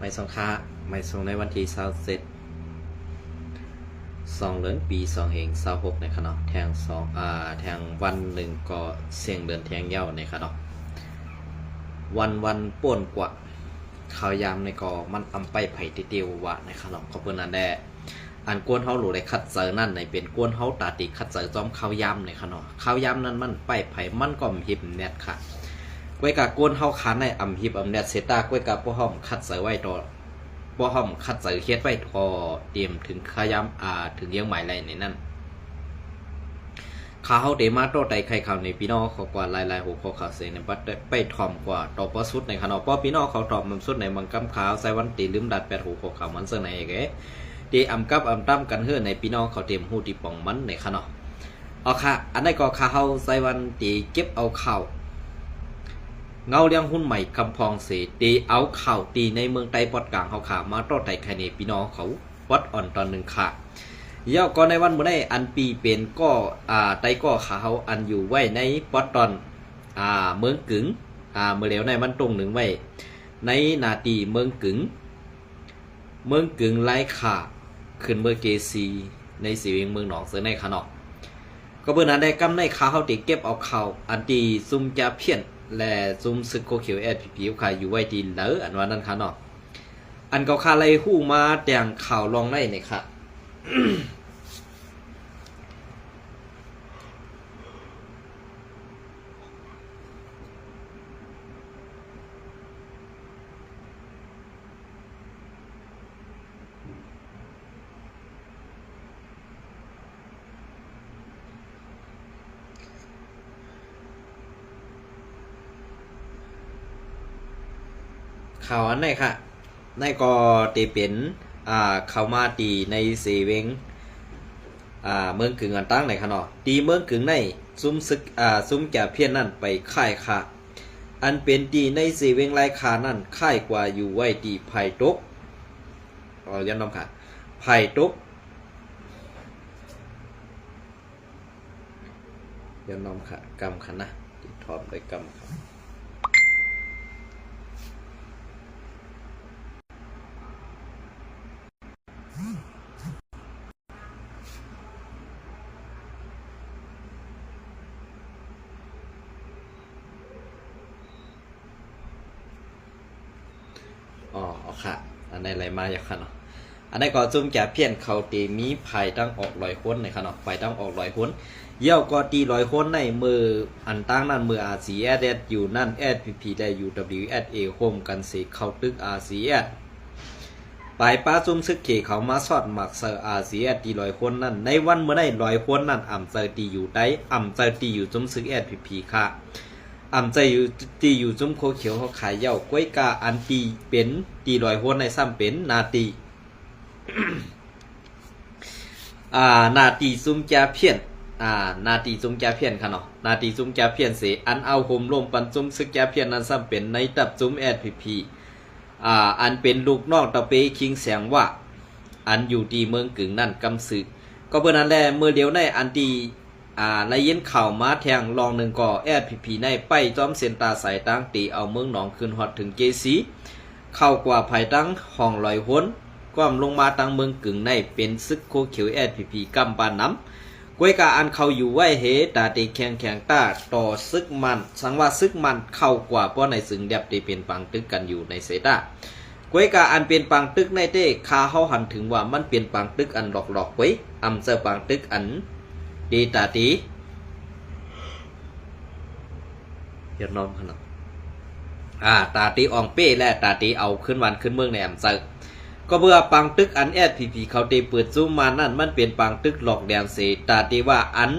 ไม่ส่งค่าไม่ส่งในวันที่27 2 เดือนปี 2 เหง 26ในขณะแทงแทงวันหนึ่งก็เสียงเดินแทงเย้าในขณะวันป่วนกว่าข่าวยามในก็มันอำไปไผ่ติเตียววะในขณะเขาเปิ้นนั่นแหละอันกวนเฮาหลูได้คัดเจอนั่นในเป็นกวนเฮาตาติคัดเจอจอมข่าวยามในขณะข่าวยามนั้นมันไปไผ่มันก็หิบแนทค่ะก้วยกะกวนเฮาขาในอำหิบอำแนทเซตาก้วยกะบ่ฮ้อมคัดเจอไว้ต่อบ่ฮ้อมคัดเจอเฮ็ดไว้ทอเตรียมถึงข่าวยามถึงเยียงหมายไรในนั้นข้าเฮาเดมาโตไตไข่ข่าวในพี่น้องเขากว่าลายหัวข้อข่าวเสในบัดไปทอมกว่าต่อปสุดในขณะป้อพี่น้องเขาตอบมันสุดในบังกำขาวใส่วันตีลืมดัด8หัวข้อข่าวมันเสในแกดีอำกับอำตั้มกันเฮือในพี่น้องเขาเตรียมหูตีป่องมันในขณะเอาค่ะอันนี้ก็ข้าเฮาใส่วันตีเก็บเอาข่าวเงาเลี้ยงหุ้นใหม่คำพองเสตีเอาข่าวตีในเมืองไต้ปอดกลางเขาขามาโตไตไข่ในพี่น้องเขาวัดอ่อนตอนหนึ่งค่ะเย่าก็ในวันเมื่อได้อันปีเป็นก็ไตก็ขาเขาอันอยู่ไว้ในปอดตอนเมืองกึ๋งเมื่อแล้วในมันตรงหนึ่งไว้ในนาตีเมืองกึ๋งไล่ขาขึ้นเมื่อเกซีในสีเวียงเมืองหนองเสือในขนอกก็เบื่อนั้นได้กำในขาเขาติเก็บเอาข่าวอันตีซุ่มจะเพี้ยนและซุ่มซึกโคเขียวผิวขายอยู่ไว้ดีเหลืออันวันนั้นขนอกอันเก่าคาไลหู้มาแต่งข่าวลองได้เนี่ยค่ะข่าวอันไหนค่ะในก็ตีเป็นเข้ามาตีในเซเวงเมืองกึ่งอันตั้งในขนอตีเมืองกึ่งในซุ้มซึกซุ้มแก่เพี้ยนนั่นไปค่ายค่ะอันเป็นตีในเซเวงไรคานั่นค่ายกว่าอยู่ไว้ตีไผ่ตกยันน้องค่ะไผ่ตกยันน้องค่ะกำคันนะติดทอมด้วยกำค่ะค่ะอันนี้อะไรมาอย่างขนาดอันนี้ก็จุ่มแก่เพี้ยนเขาตีมีไผ่ตั้งออกลอยค้นในขนาดไผ่ตั้งออกลอยค้นเยี่ยวก็ตีลอยค้นในมืออันตั้งนั่นมือ RCS อยู่นั่น SPP ได้ UWSA โฮมกันสิเขาตึก RCS ปลายป้าจุ่มซึกเขเขามาสอดหมักเซอร์ RCS ตีลอยค้นนั่นในวันเมื่อได้ลอยค้นนั่นอ่ำเจอตีอยู่ได้อ่ำเจอตีอยู่จุ่มซึก SPP ค่ะอ่ำใจอยู่ตีอยู่จุ่มโคเขียวเขาขายเย้ากล้วยกาอันตีเป็นตีลอยหัวในซ้ำเป็นนาตี นาตีซุ่มแกเพี้ยนนาตีซุ่มแกเพี้ยนค่ะเนาะนาตีซุ่มแกเพี้ยนเสอันเอาโฮมลมปันจุ่มซึกแกเพี้ยนนั้นซ้ำเป็นในตับจุ่มSPPอันเป็นลูกนอกตะเปคิงแสงว่าอันอยู่ตีเมืองกึ่งนั่นกำสึกก็เพื่อนั้นแหละเมื่อเดียวในอันตีในเย็นข่าวมาแทงลองหนึ่งก่อSPPในไปจอมเซนตาสายตั้งตีเอาเมืองหนองคืนฮอดถึงเกซีเข้ากว่าภายตั้งห้องลอยห้นก้มลงมาตั้งเมืองกึ่งในเป็นซึกโคเขียวSPPกำปานน้ำกวยกาอันเขาอยู่ไว้เฮตาตีแข็งตาต่อซึกมันสังว่าซึกมันเข้ากว่าเพราะในสึงเดียบได้เป็นปังตึกกันอยู่ในเซตากวยกาอันเป็นปังตึกในเต้คาเฮาหันถึงว่ามันเป็นปังตึกอันหลอกไว้อำเจอปังตึกอันดีตาตีเฮียน้อมขนาดตาตีอองเป้และตาตีเอาขึ้นวันขึ้นเมืองในอำเภอก็เบื่อปังตึกอันSPPเขาตีเปิดซูมมานั่นมันเป็นปังตึกหลอกแดนเสตาตีว่าอัน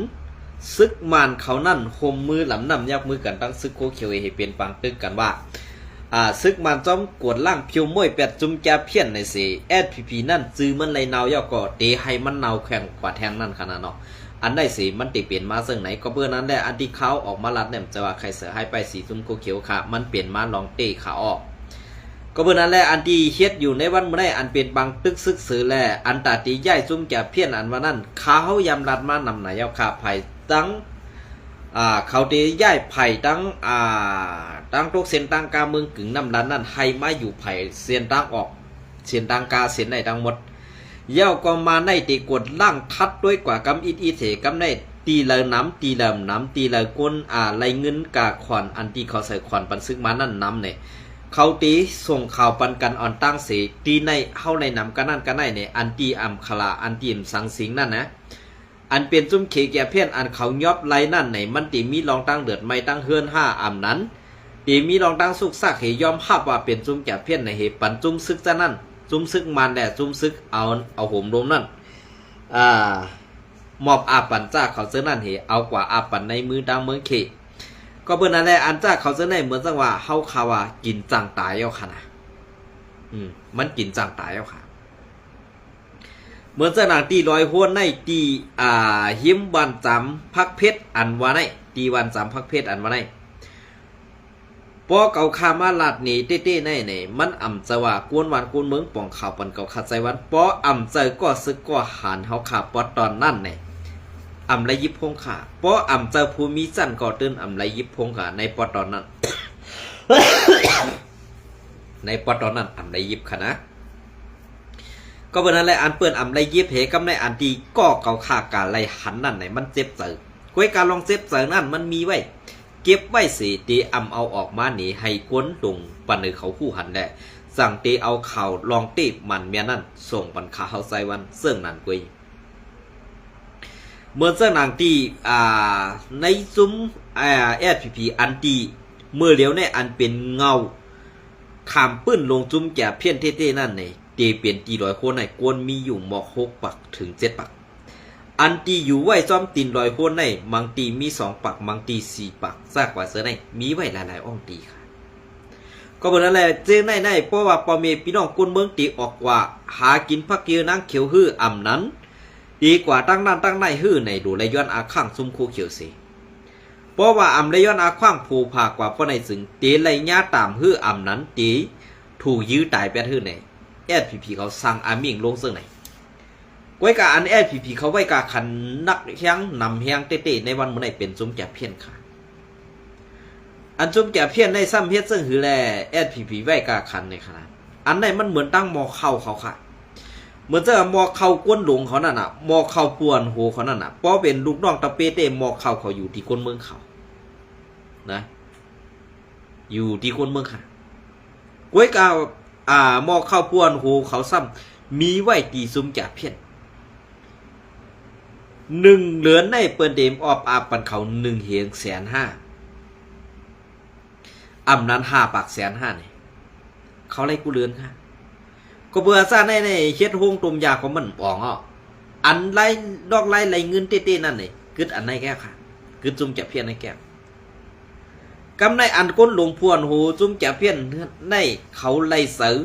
ซึกมานเขานั่นคมมือหลำนำยักมือกันตั้งซึกโคเขียวให้เป็นปังตึกกันว่าซึกมันจ้อมกวดล่างพิวมวยแปดจุ่มแกเพี้ยนในเสSPPนั่นจื้อมันเลยเนาย่อก็ตีให้มันเนาแข่งกว่าแทงนั่นขนาดเนาะอันได้สีมันติเปลี่ยนมาซึ่งไหนก็เพื่อนั้นได้อันที่เขาออกมาลัดเนี่ยจะว่าใครเสือให้ไปสีจุ่มโคเขียวค่ะมันเปลี่ยนมาลองเตะขาออกก็เพื่อนั้นแหละอันที่เฮ็ดอยู่ในวันเมื่อได้อันเป็นบางตึกซึกสือแลอันตาตีใหญ่จุ่มแก่เพี้ยนอันว่านั่นเขายำรัดมานำไหนเอาขาไผ่ตั้ง เขาได้ย้ายไผ่ตั้งทุกเส้นตั้งกาเมืองกึ่งน้ำดันนั่นให้มาอยู่ไผ่เส้นตั้งออกเส้นตั้งกาเส้นในทั้งหมดเย้าก็มาในตีกดล่างทัดด้วยกว่ากำอีเถกำในตีเลยน้ำตีเลิมน้ำตีเลยก้นไรเงินกาขวัญอันที่เขาใส่ขวัญปันซึกมานั่นน้ำเนี่ยเขาตีส่งข่าวปันกันอ่อนตั้งเสตีในเข้าในน้ำกันนั่นกันในเนี่ยอันตีอัมคลาอันตีมสังสิงนั่นนะอันเป็นจุ้มเขแก่เพี้ยนอันเขายอบไรนั่นไหนมันตีมีรองตั้งเดือดไม่ตั้งเฮือน5 อันนั้นตีมีรองตั้งสุกซักเหยอมภาพว่าเป็นจุ้มแก่เพี้ยนในเหตุปันจุ้มซึกจะนั่นจุ้มซึกมันแหละจุ้มซึกเอาห่มลมนั่นมอบอาปันจ้าเขาเสื้อนั่นเหเอากว่าอาปันในมือดังเมืองเขก็เบิ่นนั่นแหละอันจ้าเขาเสื้อในเหมือนจังว่าเฮาคาว่ากินจังตายเอาค่ะนะมันกินจังตายเอาค่ะเหมือนสนางตีลอยห้วนในตีหิมวันจำพักเพชรอันวาในตีวันจำพักเพชรอันวาในปอเก่าคามาลาดนี่เต้ๆในเนี่ยมันอ่ำจะว่ากวนวันกวนเมืองป่องข่าวปันเก่าขัดใจวันปออ่ำใจก็ซึกก็หันเฮาขาปอตอนนั่นเนี่ยอ่ำไรยิบพงขาปออ่ำใจภูมิจันก็ตื่นอ่ำไรยิบพงขาในปอตอนนั้น ในปอตอนนั้นอ่ำไรยิบค่ะนะก็เป็นอะไรอันเปิดอ่ำไรยิบเหกำในอันตีก็เก่าขากาไรหันนั่นไหนมันเจ็บเจอก้วยการลองเจ็บเจอนั่นมันมีไว้เก็บไว้สิตีเอาออกมาหนีให้ก้นลงปันในเขาคู่หันแหละสั่งตีเอาข่าวลองตีมันเมียนั่นส่งปันขาเฮาใจวันเสื่องนันกุยเมื่อเสื่องนางตีในซุ้มSPP อันตีเมื่อเลี้ยวในอันเป็นเงาขามปื้นลงจุ้มแก่เพี้ยนเท่ๆนั่นในตีเปลี่ยนตี100 คนในกวนมีอยู่หมอก6 ปักถึง7 ปักอันตีอยู่ไว้ซ้อมตีน100 คนในบางตีมี2 ปักบางตี4 ปักซากกว่าเสือในมีไว้หลายๆอ่องตีค่ะก็เหมือนนั่นแหละเจ้ในเพราะว่าปอเมพี่น้องกุนเมืองตีออกว่าหากินพักเกียวนั่งเขียวฮื้ออ่ำนั้นดีกว่าตั้งนั่นตั้งในฮื้อในดูไรย้อนอาข้างซุ่มคู่เขียวเสียเพราะว่าอ่ำไรย้อนอาข้างผูผากว่าเพราะในสึงตีไรญาตามฮื้ออ่ำนั้นตีถูกยื้อตายไปฮื้อในSPP เขาสั่งอามิ่งลงเสื่อไหนไว้กาอันSPP เขาไว้กาขันนักเฮียงนำเฮียงเต้ๆในวันเมื่อไหร่เป็นจุ้มแก่เพี้ยนค่ะอันจุ้มแก่เพี้ยนในซ้ำเฮ็ดซึ่งหือแลSPP ไว้กาขันในขนาดอันไหนมันเหมือนตั้งมอเข้าเขาค่ะเหมือนจะมอเข้าก้นหลงเขานั่นน่ะมอเข้าปวนโหเขานั่นน่ะเพราะเป็นลูกน้องตะเปเต้มอเข้าเขาอยู่ที่ก้นเมืองเขานะอยู่ที่ก้นเมืองค่ะไว้กามอเข้าปวนโหเขาซ้ำมีไว้ตีซุ้มแก่เพี้ยน1 เหลือนในเปิดเดมออบอาปันเขา1 เหง150,000อ่ำนั้น5 ปัก150,000เนี่ยเขาไล่กูเลือนค่ะก็เบื่อซะในเฮ็ดโฮงตุ่มยาของมันป่องอันไล่ดอกไล่ไหลเงินเต้ๆนั่นนี่กึดอันไหนแก้ค่ะกึดจุ่มแก่เพี้ยนในแก้กำในอันก้นหลวงพวนโหจุ่มแก่เพี้ยนในเขาไล่เสือ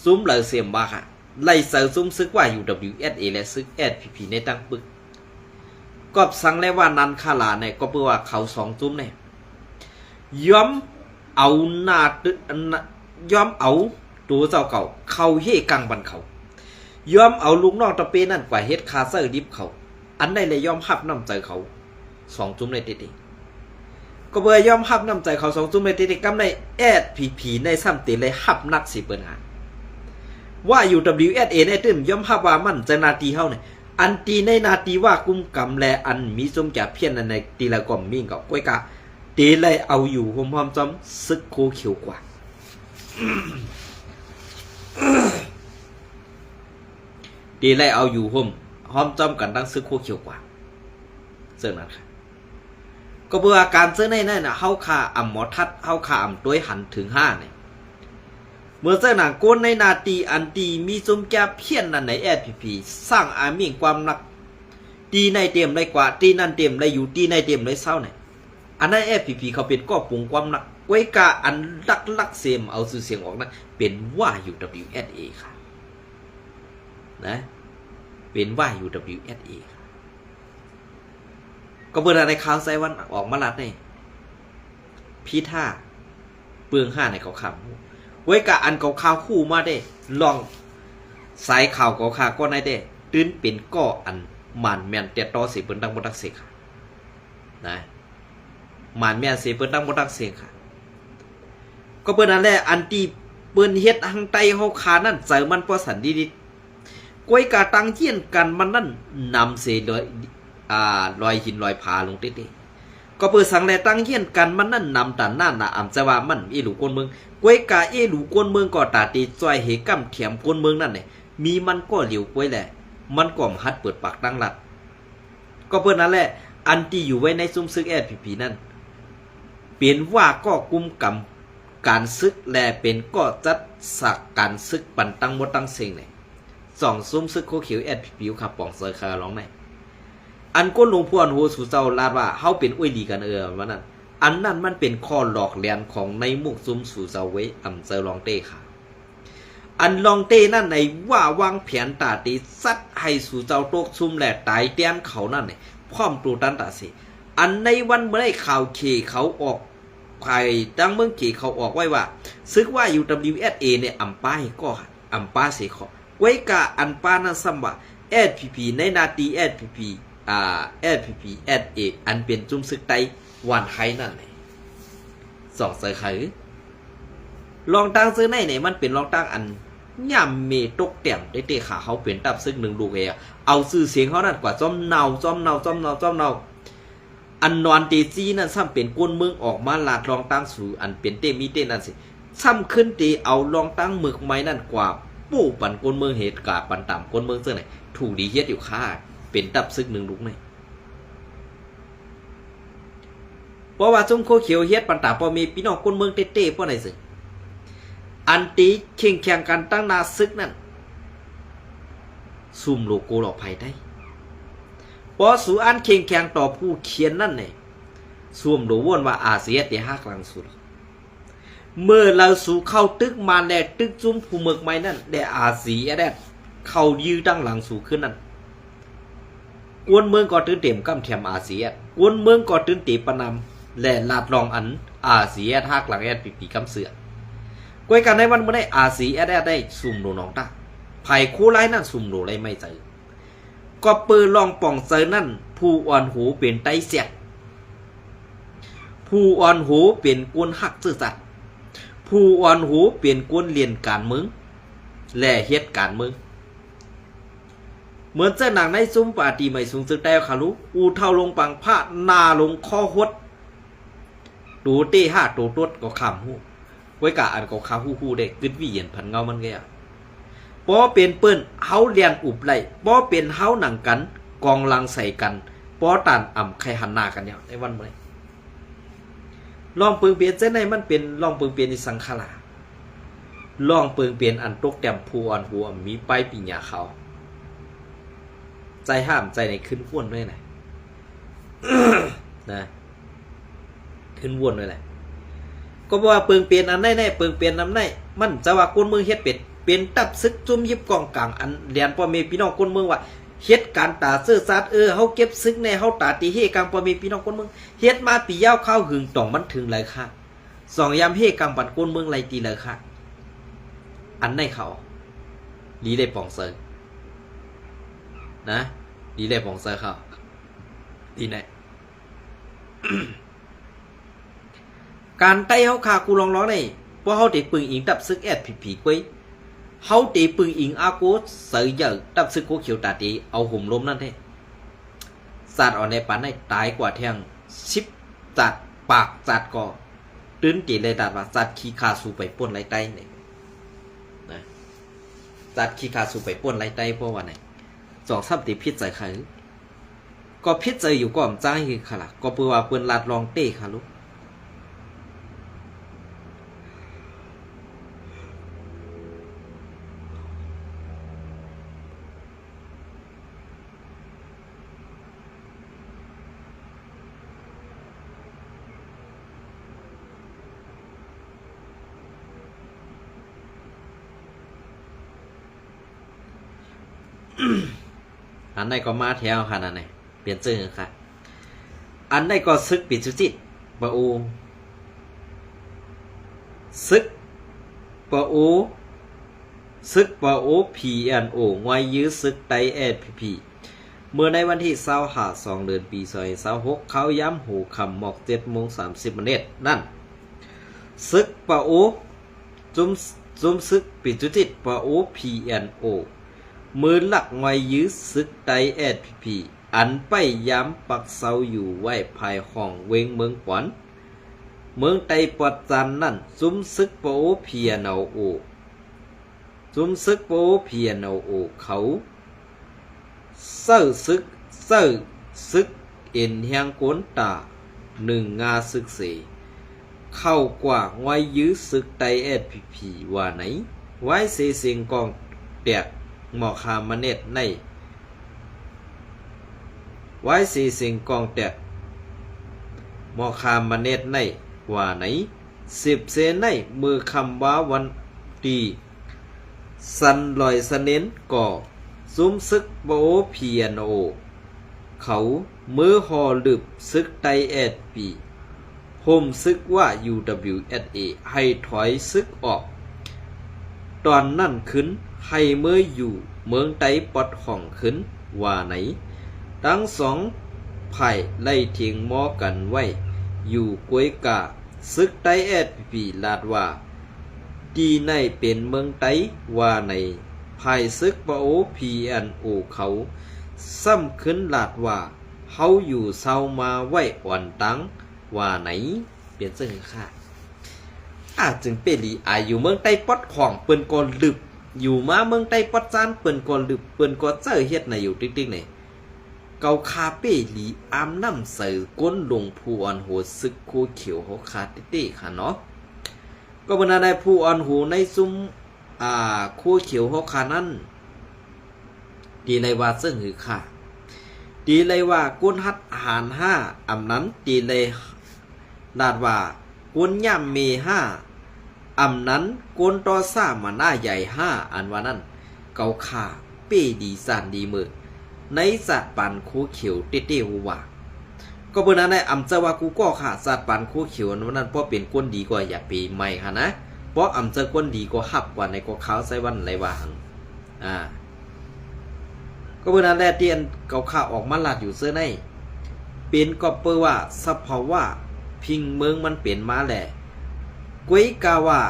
ซุ้มเหลือเสียมบ้าค่ะไล่เสือซุ้มซึกว่าอยู่ WSA และซึก SPP ในตั้งปึกก็สั่งแล้วว่านันคาลาเนี่ยก็เพื่อว่าเขา2 จุ้มเนี่ยย้อมเอาย้อมเอาตัวเจ้าเก่าเขาเฮกังบันเขาย้อมเอาลูกน้องตะเปนั่นกว่าเฮ็ดคาเซอร์ดิบเขาอันใดเลยย้อมหับน้ำใจเขา2 จุ้มในเต้ๆก็เพื่อยอมหับน้ำใจเขา2 จุ้มในเต้ๆกำในSPPในซ้ำเตเลยหับนักสิเปิ้นหาว่าอยู่ WSA ในตื้มย่อมภาพว่ามันจะนาทีเฮาเนี่ยอันตีในนาทีว่ากุมกำแลอันมีสมแก่เพี้ยนในตีละก่อมมิ่งกับก้อยกะตีเลยเอาอยู่หอมๆจอมซึกโคเขียวกว่าตีเลยเอาอยู่หอมจอมกันตั้งซึกโคเขียวกว่าเสื่อนั้นค่ะก็เพื่ออาการเสื้อในนั่นน่ะเฮาขาอ่ำหมอทัดเฮาขาอ่ำต้วยหันถึง5เนี่ยเมื่อเจ้าหนังก้นในนาตีอันตีมีจุมแก่เพี้ยนนั่นในSPPสร้างอามิ่งความหนักตีในเต็มเลยกว่าตีนั่นเต็มเลยอยู่ตีในเต็มเลยเศร้าเนี่ยอันนั้นSPPเขาเป็นก็ปรุงความหนักไว้กาอันลักเสียมเอาสื่อเสียงออกนั้นเป็นว่าอยู่ WSA ค่ะนะเป็นว่าอยู่ WSA ค่ะก็เมื่อในข่าวไซวันออกมาลัดในพี่ท่าเปลือง5ในเขาคำไว้กะอันเก่าข่าวคู่มาได้ลองสายข่าวเก่าข่าวก็ได้ตื่นเป็นก็อันมันแมนเตต่อสิเปิ้นดังบ่ดักสิค่ะ นะหมานแม่นเสียเปิ้นตั้งบ่ตั้งเสียงค่ะก็เปิ้นนั่นแหละอันที่เปิ้นเฮ็ดทางใต้เฮาขานั่นเจอมันบ่สันดีๆก้อยกะตังเจียนกันมันนั่นนำเสลอยลอยหินลอยผาลงเต้ๆก็เปิ้นสังแลตังเจียนกันมันนั่นนำตันนั่นน่ะอำจะว่ามันอีหลูคนเมืองก้อยกะอีหลูคนเมืองก็ตาตีจ้อยเฮกำเถียมคนเมืองนั่นแหละมีมันก็เหลียวก้อยแหละมันก็หัดเปิดปากตั้งรัดก็เปิ้นนั่นแหละอันที่อยู่ไว้ในซุ้มซึกพีนั่นเปลี่ยนว่าก็กุมกำการซึกแลเป็นก็จัดสักการซึกปันตั้งหมดตั้งเสียงเนี่ยสองซุ้มซึกโคเขียวผิวขับป่องเซอร์คาร้องไหนอันก้นหลวงพ่ออันโหสู่เจ้าลาดว่าเฮาเป็นอ้วยดีกันวันนั้นอันนั้นมันเป็นข้อหลอกเลียนของในมุกซุ้มสู่เจ้าไว้อำเจอลองเต้ค่ะอันลองเต้นั่นในว่าวางแผนตาตีซัดให้สู่เจ้าโตกซุ่มแหละตายเตียนเขานั่นเนี่ยพร้อมตูตันตาสิอันในวันเมื่อได้ข่าวเคเขาออกใครตั้งเมืองเคเขาออกไว้ว่าซึกว่า UWSA เนี่ยอัมป้าก็อัมป้าเสียขอไว้กะอันป้านั่นซ้ำว่า SPP ในนาตี SPP SPP SA อันเป็นจุ่มซึกไตวันไทยนั่นเลยสองเสือคือลองตั้งซื้อในเนี่ยมันเป็นลองตั้งอันย่ำเมตกเตี่ยมได้เตะขาเขาเป็นตับซึกหนึ่งลูกเอาซื้อเสียงเขานั่นกว่าจ้อมเนาอันนอนเตจีนั่นซ้ำเป็นก้นเมืองออกมาลาดลองตั้งสู่อันเป็นเตมีเตนั่นสิซ้ำขึ้นตีเอาลองตั้งหมึกไม้นั่นกว่าปู่ปั่นก้นเมืองเหตุกาปันต่ำก้นเมืองเสื้อไหนถูกดีเฮ็ดอยู่ค่าเป็นตับซึกหนึ่งลูกไหนเพราะว่าจุ่มโคเขียวเฮ็ดปันต่ำพอมีพี่น้องก้นเมืองเต้เพราะไหนสิอันตีเข่งแข่งกันตั้งนาซึกนั่นซุ่มโลโก้หลอกภัยได้พอสู่อันเข่งแข่งต่อผู้เขียนนั่นเนี่ยซุ่มโลวนว่าอาเซียเตหักหลังสุดเมื่อเราสู่เข้าตึกมาแลตึกจุ่มผู้เมืองไม้นั่นได้อาเซียได้เข้ายื้อตั้งหลังสู่ขึ้นนั่นกวนเมืองก็ตื่นเต็มกำแถมอาเซียกวนเมืองก็ตื่นเต็มปนำและลาดลองอันอาเซียหักหลังปีกำเสือกวยกันในวันเมื่อได้อาซีได้ซุ่มโดน้องตาไผ่คู่ไล่นั่นซุ่มโดไรไม่เจอก็ปืนลองป่องเจอนั่นผู้อ่อนหูเป็นไตเสียดผู้อ่อนหูเป็นกวนหักซื่อสัตย์ผู้อ่อนหูเป็นกวนเรียนการเมืองและเฮ็ดการเมืองเหมือนเจ้าหนังในซุ้มปาตีไม่สูงสึกแต่ขาลุอูเท่าลงปังผ้านาลงข้อหดตูเต้ห้าตูตดก็ขำหูไว้กะอันก็ข้าฮู้ได้กึดวิเย็นพันเงามันแกป้อเป็นเปิ้นเฮาเลียนอุบไหลป้อเป็นเฮาหนังกันกองลังใส่กันป้อตันอ่ำใครหันหน้ากันเนี่ยในวันเมื่อลองเปิงเปลี่ยนเส้นในมันเป็นลองเปิงเปลี่ยนในสังขารลองเปิงเปลี่ยนอันตกแต้มผู้อ่อนหัวมีไปปีญาเขาใจห้ามใจในขึ้นว่นด้วยนะ นะขึ้นว่นด้วยแหละก็บอกว่าเปิงเปลี่ยนอันไหนเปิงเปลี่ยนนำไหนมันจะว่าก้นเมืองเฮ็ดเป็ดเป็นตับซึกจุ่มยิบกองกลางอันเรียนพ่อแม่พี่น้องก้นเมืองว่าเฮ็ดการตาเสื้อซัดเฮาเก็บซึกในเฮาตาตีเฮกลางพ่อแม่พี่น้องก้นเมืองเฮ็ดมาปียาวข้าวหึงต่องมันถึงเลยค่ะสองยามเฮกลางปันก้นเมืองไรตีเลยค่ะอันไหนเขาลีได้ปองเซอร์นะลีได้ปองเซอร์เขาดีไหน การไต้เฮาขากูลองร้องได้เพราะเฮาเตะปึงอิงตับซึกผีกวยเฮาเตะปึงอิงอาโกเสยเยอะตับซึกโคเขียวตาตีเอาห่มล้มนั่นแท้สัตว์อ่อนในปานได้ตายกว่าแทงชิบจัดปากจัดก็ตื้นตีเลยตัดว่าจัดขี้ขาสูไปป่นไรไต้เนี่ยนะจัดขี้ขาสูไปป่นไรไต้เพราะว่าไหนสองซ้ำตีพิษใจใครก็พิษใจอยู่ก่อมจ้าคือขล่ะก็เพื่อว่าเปิ้นลาดลองเต้ค่ะลูกอันไหนก็มาแถวค่ะนั่นไงเปลี่ยนชื่อค่ะอันไหนก็ซึกปิดสุจิตปะอูซึกปะอูซึกปะอู PNO งวยยื้อซึกไต SPP เมื่อในวันที่25 เดือนปี2026เขาย้ำหูคำหมอก7:30 นั่นซึกปะโอจุมซึกปิจุติตปะโอ PNO มือหลักไว้ยื้อซึกไต SPP อันไปย้ำปักเสาอยู่ไว้ภายห้องเวงเมืองปอนเมืองไตปอดจันนั่นจุมซึกปะโอ PNO จุมซึกปะโอ PNO เขาเซ้อซึกเอ็นเฮียงโกนตาหนึ่งงาซึกเสเข้ากว่าไว้ยื้อซึกไต SPP ว่าไหนไว้เสเสียงกองแตกหมอคามเนตในไว้เสเสียงกองแตกหมอคามเนตในว่าไหน10 เซนในมือคำว่าวันตีสันลอยสเน้นก่อซุมซึกโบเพียโนเขามือหอลึบซึกไต SPP ผมซึกว่า UWSA ให้ถอยซึกออกตอนนั่นขึ้นให้เมื่ออยู่เมืองไตปอดห้องขึ้นว่าไหนทั้งสองไผ่ไล่เทียงมอกันไว้อยู่กวยกาซึกไต SPP ลาดว่าดีในเป็นเมืองไตว่าในไผ่ซึกปะโอ PNO เขาซ้ำขึ้นลาดว่าเฮาอยู่เศร้ามาไว้อ่อนตังว่าไหนเปลี่ยนเสื้อค่ะอาจจึงเป็นลีอาอยู่เมืองไต้ปอดของเปิ้นก่อนลึบอยู่มาเมืองไต้ปอดจานเปิ้นก่อนลึบเปิ้นก็เจอเฮ็ดในอยู่ติ๊กๆนี่เกาคาเป้ลีอามน้ำใส่ก้นลงผู้อ่อนโหซึกโคเขียวโหคาติ๊กๆค่ะเนาะก็บรรดาได้ผู้อ่อนโหในซุ้มโคเขียวโหคานั้นดีเลยว่าซึ่งหือค่ะดีเลยว่าก้นฮัดอาหาร5อำนั้นดีเลยลาดว่าก้นย่ำเม5อำนั้นก้นต่อซ่ามาหน้าใหญ่5อันว่านั้นเกาขาเป้ดีสานดีมือในสัตว์ปันโคเขียวเต้ๆว่าก็เบิ่นนั้นได้อำจะว่ากูก็ค่ะสัตว์ปันโคเขียวนั้นเพราะเป็นก้นดีกว่าอย่าปีใหม่ค่ะนะเพราะอำจะก้นดีก็หับกว่าในก็ขาวไซวันไรว่าหังก็เบิ่นนั้นแลเตียนเกาขาออกมาลาดอยู่เสื้อในเป็นก็เปิ้ว่าสภาวะพิงเมืองมันเปลี่ยนมาแหละกวยกาว่า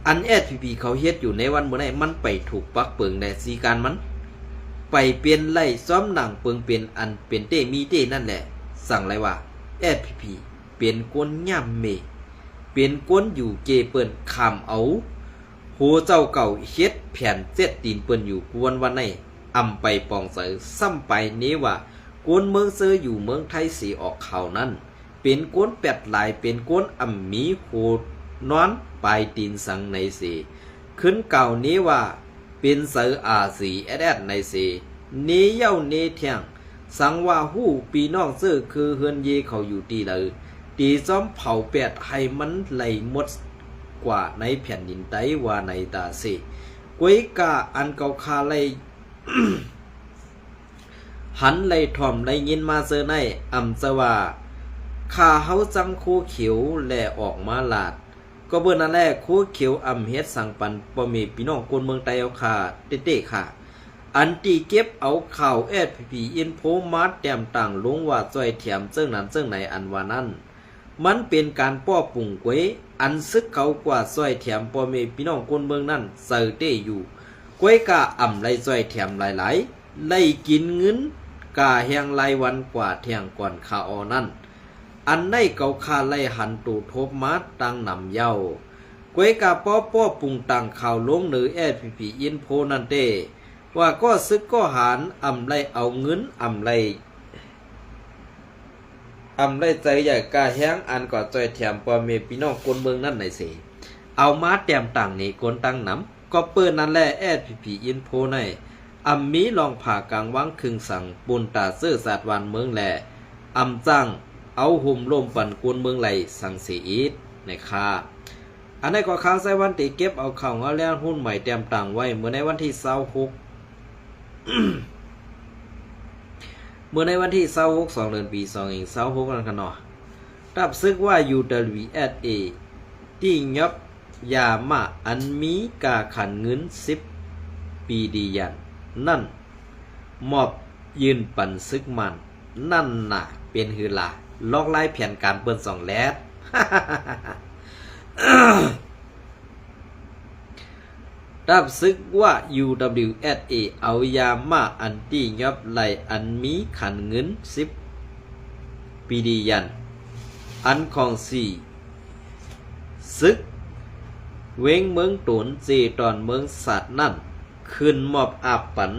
อัน SPP เขาเฮ็ดอยู่ในวันมื้อนี้มันไปถูกปักเปิงได้สีการมันไปเปลี่ยนไล่ซ้อมหนังเปิงเป็นอันเป็นเต้มีเต้นั่นแหละสั่งไรว่า SPP เป็นก้นย่ำเมเป็นก้นอยู่เจเปิ้นคำเอาโหเจ้าเก่าเฮ็ดแผ่นเจ็ดตีนเปิ้นอยู่กวนวันนี้อำไปปองเสือซ้ำไปนี้ว่าก้นเมืองเสืออยู่เมืองไทยสีออกข่าวนั้นเป็นก้นแปดหลายเป็นก้นอ่ำมีโหดนอนปลายตีนสังในสีขึ้นเก่านี้ว่าเป็นเสือสีแอดในสีเนเย้าเนเทียงสังว่าหู้ปีน้องเสือคือเฮือนเยเขาอยู่ตีเลยตีซ้อมเผาแปดให้มันไหลหมดกว่าในแผ่นดินไต้ว่าในตาสีกวยกาอันเก่าคาไล หันไลถ่อมไลยินมาเซอในอำจะว่าข้าเฮาจังโคเขียวแลออกมาลาดก็เบิ่นนั่นแหละโคเขียวอำเฮ็ดสั่งปันบ่มีพี่น้องคนเมืองไต้เอาค่ะเต้ๆค่ะอันที่เก็บเอาข่าว SPP อินโฟมาแต้มต่างลงว่าจ้อยเถียมเจิ้งนั้นเจิ้งไหนอันว่านั้นมันเป็นการป้อปุ่งกวยอันซึกเขากว่าจ้อยเถียมบ่มีพี่น้องคนเมืองนั้นเซอเต้อยู่กวยกะอำไลจ้อยเถียมหลายๆไล่กินเงินกาแหงรายวันกว่าเที่ยงก่อนข่าวนั้นอันในเกาคาไล่หันตูทบมาตังนำเย้ากวยกาป้อปุงตังข่าวลงเหนือ SPP อินโฟนั่นเต้ว่าก็ซึกก็หารอำไล่เอาเงินอำไล่ใจใหญ่กาแหงอันก่อจอยแถมปอเมพี่น้องคนเมืองนั่นในเสเอามาแต้มต่างนี้คนตั้งนำก็เปิ้นนั่นแหละ SPP อินโฟในอำมีลองผ่ากลางวังคึงสั่งปุนตาเสื้อสาดวันเมืองแหล่อำจังเอาหุ่มลมปั่นกวนเมืองไหลสั่งสีอีดในคาอันนี้ก็ค้างไซวันตีเก็บเอาข่าวเงาแล้หุ้นใหม่เตรียมต่างไว้เมื่อในวันที่26 เมื่อในวันที่26 2 เดือนปี2026นั่นกันเนาะรับซึกว่า UWSA ที่ยับยามาอันมีกาขันเงิน10 ปีดียันนั่นมอบ ยืนปันซึกมันนั่นน่ะเป็นฮือล่ะลอกไล่แผนการเปิ้นสองแลด รับซึกว่า UWSA เอายามาอันตี้ยอบไหลอันมีขันเงิน10ปีดียันอันของสี่ซึกเวงเมืองตนเจตอนเมืองสัตว์นั่นขึ้นมอบอาปัน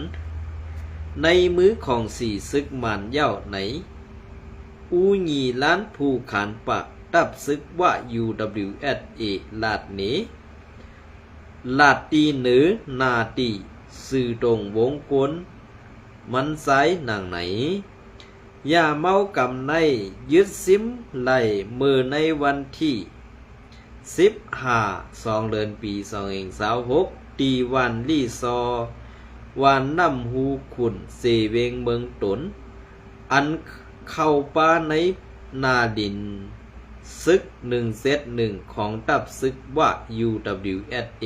ในมือของสี่ซึกมันเย่าไหนอูญีล้านผู้ขานปะรับซึกว่า UWSA ลาดเนลาดตีเหนือนาตีสื่อตรงวงกลมันไซหนังไหนอย่าเมากำในยึดซิมไหลมือในวันที่15 เดือนปี2026ตีวันลี่ซอวันน้ำหูขุนเสเวงเมืองตนอันเข้าป้าในนาดินซึก1 ของตับซึกว่า UWSA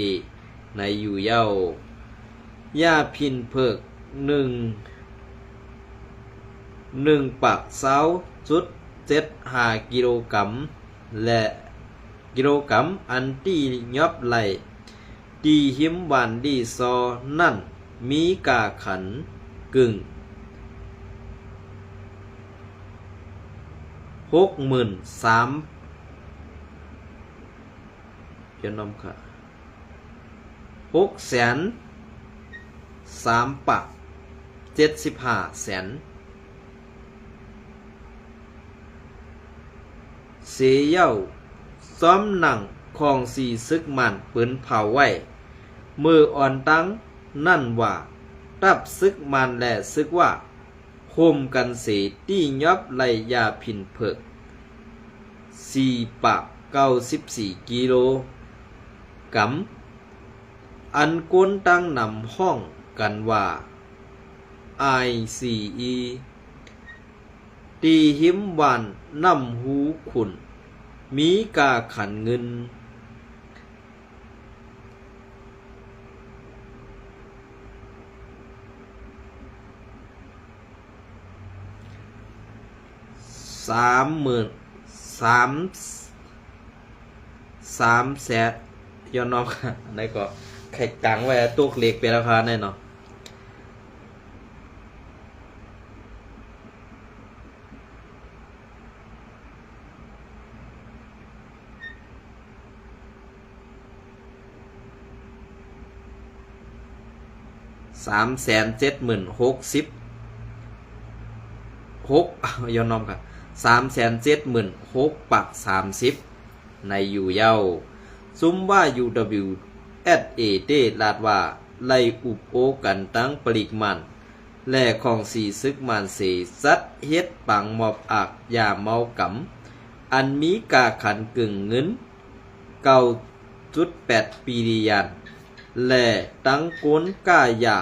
ในอยู่เย้ายาพินเพิก1ปักเศร้าจุด75 กิโลกรัมและกิโลกรัมอันที่ยอบไหลตีหิมวันดีซอนั่นมีกาขันกึ่ง63,000เจ้าน้องค่ะ603,000 ปัก75 แสนเสียเย้าซ้อมหนังของสี่ซึกมันปืนเผาไว้มืออ่อนตั้งนั่นว่ารับซึกมันและซึกว่าโคมกันเสตี้ยอบไหลยาพินเพิก4 ปัก94 กิโลกรัมอันก้นตั้งนำห้องกันว่า ICE ตีหิมวันน้ำหูขุนมีกาขันเงิน3,000,000ย้อนน้องค่ะได้ก็ไข่ตังไว้ตุกเล็กเป็นราคาแน่นอน3,760,000ย้อนน้องค่ะ3,760,000 ปัก30ในอยู่เย้าซุมว่า UWSA ได้ลาดว่าไล่อุปโอกันตั้งปริกมันและของสีซึกมันเสซัดเฮ็ดปังมอบอักยาเมากำอันมีกาขันกึ่งเงิน9.8 ปีดียันและตั้งก้นก้ายา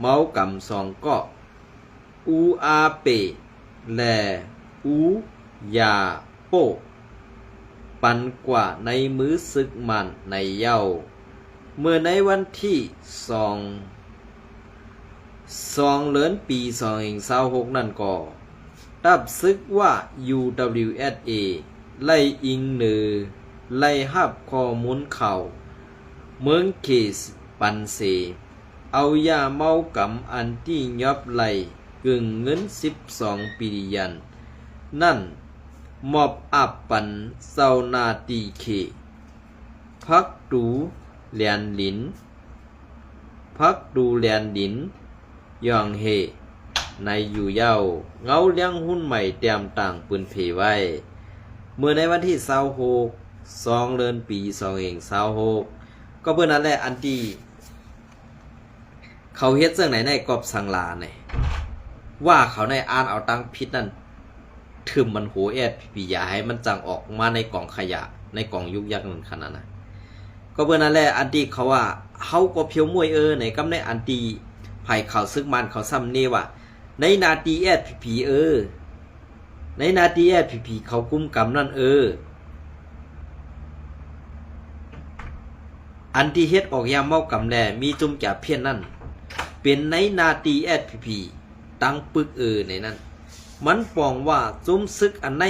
เมากำ2เกาะอูอาเปและอูยาโปปันกว่าในมือซึกมันในเย้าเมื่อในวันที่2 เดือนปี2026นั่นก็รับซึกว่า UWSA ไล่อิงเหนือไล่หับข้อมูลข่าวเมืองเคสปันเสเอายาเมากำอันที่ยอบไหลกึ่งเงิน12 ปียันนั่นมอบอับปันเซานาตีเคพักดูเลียนหลินยองเฮในอยู่เย้าเงาเลี้ยงหุ้นใหม่เตรียมต่างปืนเพไว้เมื่อในวันที่26 เดือนปี2026ก็เพื่อนั้นแหละอันที่เขาเฮ็ดเรื่องไหนในกอบสังลาเนี่ยว่าเขาในอ่านเอาตังพิษนั่นถึมมันโหแอดปียาให้มันจังออกมาในกล่องขยะในกล่องยุกยักษ์นั่นขนาดนะก็เพื่อนั้นแหละอันที่เขาว่าเขาก็เพียวมวยในกำในอันที่ไผ่เขาซึกมันเขาซ้ำเนว่าในนาทีแอดผีในนาทีแอดผีเขาคุ้มกำนั่นอันที่เฮ็ดออกยามเมากำแลมีจุ่มจ่าเพี้ยนนั่นเป็นในนาทีแอดผีต ตั้งปึกในนั้นมันปองว่าจุ้มซึกอันไหน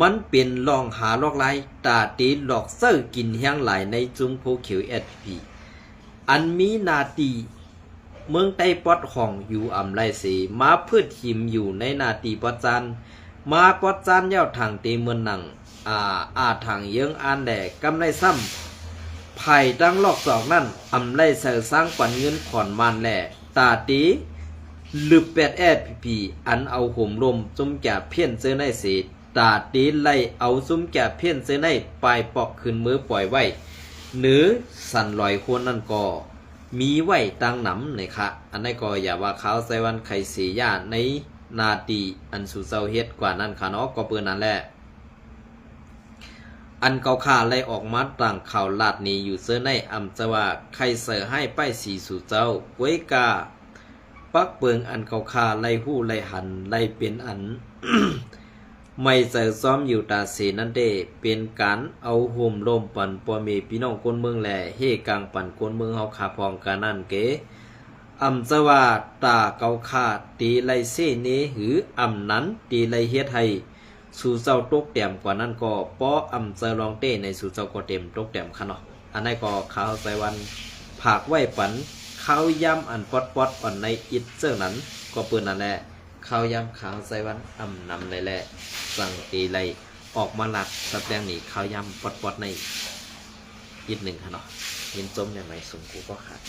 มันเป็นลองหาลอกไล่ตาตีหลอกเซ้อกินแห้งหลายในจุงโพเขียวเอสพีอันมีนาตีเมืองใต้ปอดห้องอยู่อำไรเสมาพืชหิมอยู่ในนาตีปอดจันมาปอดจันเย้าทางตีเมืองหนังทางเยื้องอันแดกกำไรซ้ำไผ่ดังลอกสอกนั่นอำไรเสอสร้างปันเงินขอนมันแหล่ตาตีลึบแปดแอดพีอันเอาห่มลมจุ่มแก่เพี้ยนเจอในเศษตาตีไล่เอาซุ่มแก่เพี้ยนเจอในปลายปอกขึ้นมือปล่อยไว้หรือสั่นลอยควรนั่นก็มีไว้ตังหนำเลยค่ะอันนี้ก็อย่าว่าขาวใส่วันไข่เสียยาในนาตีอันสู่เจ้าเฮ็ดกว่านั้นค่ะเนาะก็เปิดนั่นแหละอันเกาข่าไล่ออกมาต่างข่าวลาดนี้อยู่เสื้อในอำจะว่าใครเสือให้ป้ายสีสู่เจ้าไว้กาปักเปิงอันเกาข่าไล่หู้ไล่หันไล่เป็นอัน ไม่ใส่ซ้อมอยู่ตาเสนั่นเด้เป็นการเอาห่มลมปั่นปอเมพี่น้องคนเมืองแหล่เฮกลางปั่นคนเมืองเฮาขาพองกันนั่นเก๋อำจะว่าตาเกาข่าตีไล่เสเนหืออำนั้นตีไล่เฮ็ดให้สู่เจ้าตกแต้มกว่านั้นก็ป้ออำจะลองเต้ในสู่เจ้าก็เต็มตกแต้มค่ะเนาะอันนั้นก็ข่าวใส่วันผากไว้ปันข้าวย่ำอันปอดอ่อนในอิดเจ้านั้นก็เปิ้นนั่นแหละข้าวย่ำขาวใส่วันอำนำเลยแหละสั่งตีไล่ออกมาหลักแสดงนี่ข้าวย่ำปอดในอิดหนึ่งค่ะเนาะเห็นจมอย่างไรสมกูก็ขาด